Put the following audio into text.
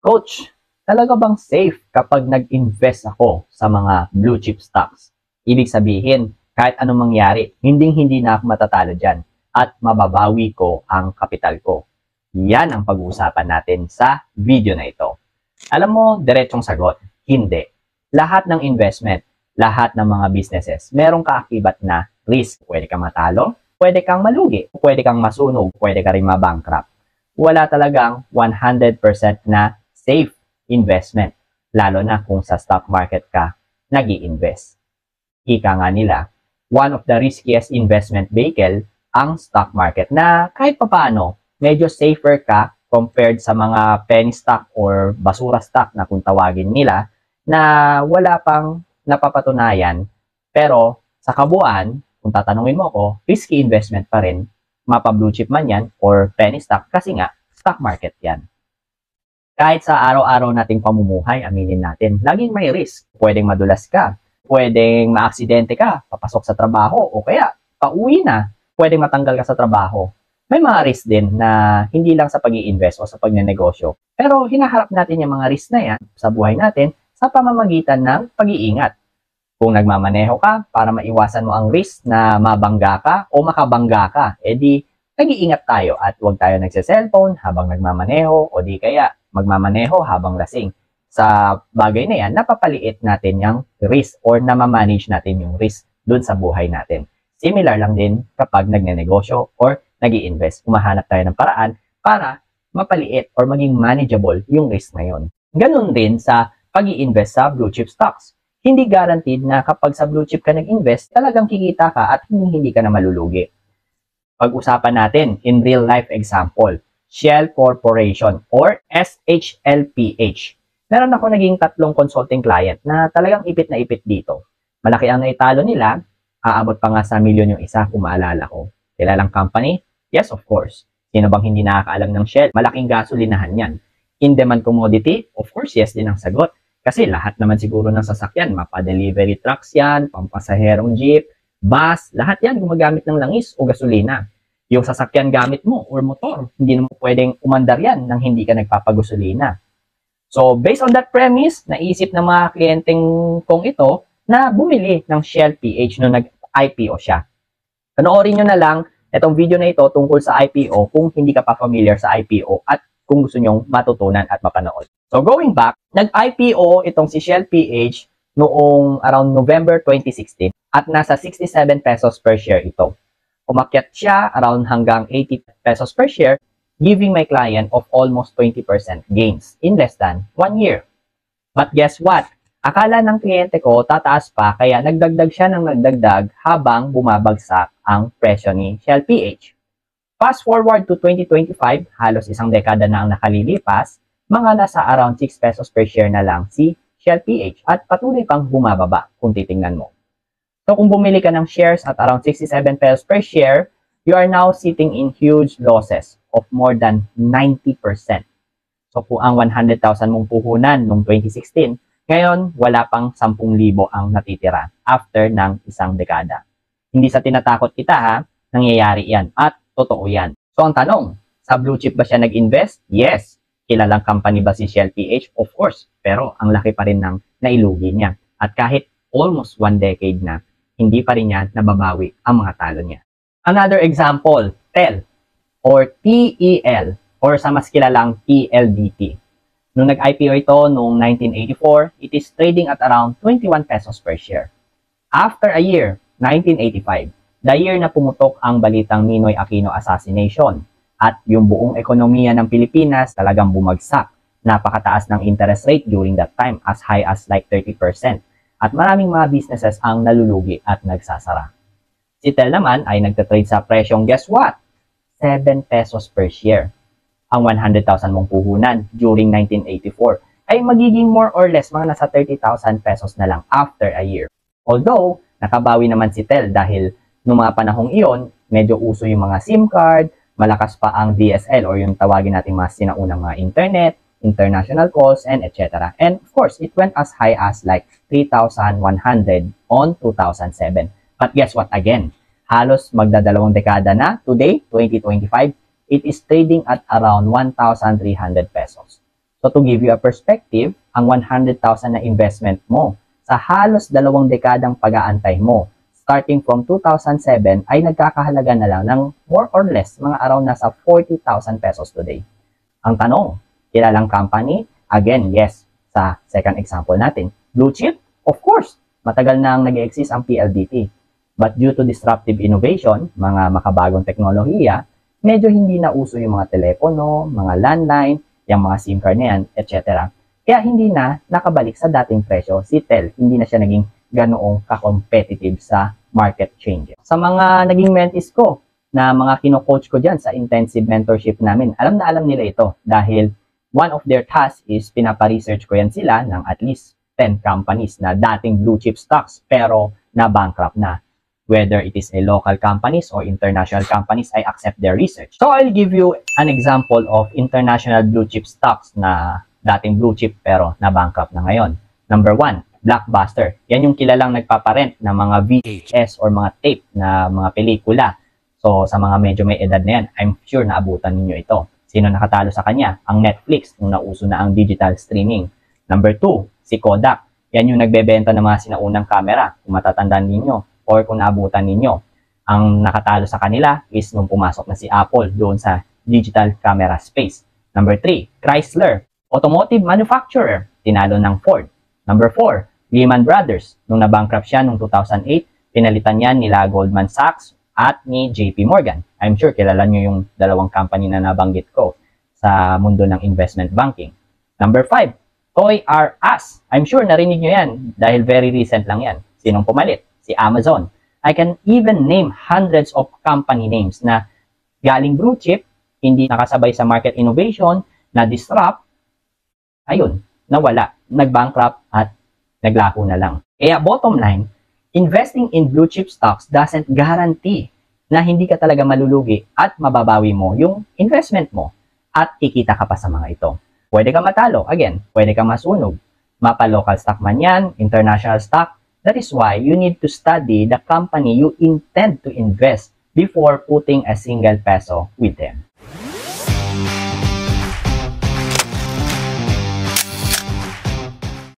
Coach, talaga bang safe kapag nag-invest ako sa mga blue chip stocks? Ibig sabihin, kahit anong mangyari, hindi na ako matatalo dyan at mababawi ko ang kapital ko. Yan ang pag-uusapan natin sa video na ito. Alam mo, diretsong sagot, hindi. Lahat ng investment, lahat ng mga businesses, merong kaakibat na risk. Pwede kang matalo, pwede kang malugi, pwede kang masunog, pwede ka rin mabankrupt. Wala talagang 100% na safe investment, lalo na kung sa stock market ka nag-i-invest. Ika nga nila, one of the riskiest investment vehicle ang stock market na kahit papaano, medyo safer ka compared sa mga penny stock or basura stock na kung tawagin nila na wala pang napapatunayan. Pero sa kabuuan, kung tatanungin mo ako, risky investment pa rin, mapa blue chip man yan or penny stock kasi nga stock market yan. Kahit sa araw-araw nating pamumuhay, aminin natin, laging may risk. Pwedeng madulas ka, pwedeng maaksidente ka, papasok sa trabaho, o kaya pauwi na, pwedeng matanggal ka sa trabaho. May mga risk din na hindi lang sa pag-i-invest o sa pagnenegosyo. Pero hinaharap natin yung mga risk na yan sa buhay natin sa pamamagitan ng pag-iingat. Kung nagmamaneho ka para maiwasan mo ang risk na mabangga ka o makabangga ka, edi nag-iingat tayo at huwag tayo nagse-cellphone habang nagmamaneho o di kaya magmamaneho habang lasing. Sa bagay na yan, napapaliit natin yung risk or namamanage natin yung risk dun sa buhay natin. Similar lang din kapag nagnenegosyo or nag-i-invest. Humahanap tayo ng paraan para mapaliit or maging manageable yung risk na yun. Ganun din sa pag-i-invest sa blue chip stocks. Hindi guaranteed na kapag sa blue chip ka nag-invest, talagang kikita ka at hindi ka na malulugi. Pag-usapan natin in real life example, Shell Corporation or SHLPH. Meron ako naging 3 consulting client na talagang ipit na ipit dito. Malaki ang naitalo nila, aabot pa nga sa milyon yung isa kung maalala ko. Kilalang company? Yes, of course. Sino bang hindi nakakaalam ng Shell? Malaking gasolinahan yan. In-demand commodity? Of course, yes din ang sagot. Kasi lahat naman siguro ng sasakyan, mapa-delivery trucks yan, pampasaherong jeep, bus, lahat yan gumagamit ng langis o gasolina. Yung sasakyan gamit mo or motor, hindi naman pwedeng umandar yan nang hindi ka nagpapagosolina. So, based on that premise, naisip ng mga kliyenteng kong ito na bumili ng Shell PH nung nag-IPO siya. Panoorin nyo na lang itong video na ito tungkol sa IPO kung hindi ka pa familiar sa IPO at kung gusto nyong matutunan at mapanood. So, going back, nag-IPO itong si Shell PH noong around November 2016 at nasa 67 pesos per share ito. Umakyat siya around hanggang 80 pesos per share, giving my client of almost 20% gains in less than 1 year. But guess what? Akala ng kliyente ko tataas pa kaya nagdagdag siya ng nagdagdag habang bumabagsak ang presyo ni Shell PH. Fast forward to 2025, halos isang dekada na ang nakalilipas, mga nasa around 6 pesos per share na lang si Shell PH at patuloy pang bumababa kung titingnan mo. So kung bumili ka ng shares at around 67 pesos per share, you are now sitting in huge losses of more than 90%. So kung ang 100,000 mong puhunan noong 2016, ngayon wala pang 10,000 ang natitira after ng isang dekada. Hindi sa tinatakot kita ha, nangyayari yan at totoo yan. So ang tanong, sa blue chip ba siya nag-invest? Yes. Kilalang company ba si Shell PH? Of course. Pero ang laki pa rin ng nailugi niya. At kahit almost 1 decade na, hindi pa rin niya nababawi ang mga talo niya. Another example, TEL or TEL or sa mas kilalang PLDT. Nung nag-IPO ito noong 1984, it is trading at around 21 pesos per share. After a year, 1985, the year na pumutok ang balitang Ninoy Aquino assassination at yung buong ekonomiya ng Pilipinas talagang bumagsak. Napakataas ng interest rate during that time, as high as like 30%. At maraming mga businesses ang nalulugi at nagsasara. Si TEL naman ay nagtatrade sa presyong guess what? 7 pesos per share. Ang 100,000 mong puhunan during 1984 ay magiging more or less mga nasa 30,000 pesos na lang after a year. Although, nakabawi naman si TEL dahil noong mga panahong iyon, medyo uso yung mga SIM card, malakas pa ang DSL or yung tawagin natin mga sinaunang mga internet, international calls, and etc. And of course, it went as high as like 3,100 on 2007. But guess what again? Halos magdadalawang dekada na, today, 2025, it is trading at around 1,300 pesos. So to give you a perspective, ang 100,000 na investment mo sa halos 2 dekadang pag-aantay mo, starting from 2007 ay nagkakahalaga na lang ng more or less mga around nasa 40,000 pesos today. Ang tanong, kilalang company? Again, yes. Sa second example natin, blue chip? Of course, matagal na ang nag-exist ang PLDT. But due to disruptive innovation, mga makabagong teknolohiya, medyo hindi na uso yung mga telepono, mga landline, yung mga SIM card na yan, etc. Kaya hindi na nakabalik sa dating presyo si Tel. Hindi na siya naging ganoong ka-competitive sa market changes. Sa mga naging mentees ko, na mga kino-coach ko dyan sa intensive mentorship namin, alam na alam nila ito dahil one of their tasks is pinapa-research ko yan sila ng at least 10 companies na dating blue chip stocks pero na-bankrupt na. Whether it is a local companies or international companies, I accept their research. So I'll give you an example of international blue chip stocks na dating blue chip pero na-bankrupt na ngayon. Number 1, Blockbuster. Yan yung kilalang nagpaparent ng mga VHS or mga tape na mga pelikula. So sa mga medyo may edad na yan, I'm sure naabutan ninyo ito. Sino nakatalo sa kanya? Ang Netflix, nung nauso na ang digital streaming. Number 2, si Kodak. Yan yung nagbebenta ng mga sinaunang camera. Kung matatandaan ninyo or kung naabutan ninyo. Ang nakatalo sa kanila is nung pumasok na si Apple doon sa digital camera space. Number 3, Chrysler. Automotive manufacturer. Tinalo ng Ford. Number 4, Lehman Brothers. Nung nabankrupt siya noong 2008, pinalitan niya nila Goldman Sachs at ni JP Morgan. I'm sure kilala nyo yung dalawang company na nabanggit ko sa mundo ng investment banking. Number 5, Toys R Us. I'm sure narinig nyo yan dahil very recent lang yan. Sinong pumalit? Si Amazon. I can even name hundreds of company names na galing blue chip, hindi nakasabay sa market innovation, na disrupt, ayun, nawala, nag-bankrupt at naglaho na lang. Kaya bottom line, investing in blue chip stocks doesn't guarantee na hindi ka talaga malulugi at mababawi mo yung investment mo at kikita ka pa sa mga ito. Pwede ka matalo, again, pwede ka masunog. Mapa-local stock man yan, international stock. That is why you need to study the company you intend to invest before putting a single peso with them.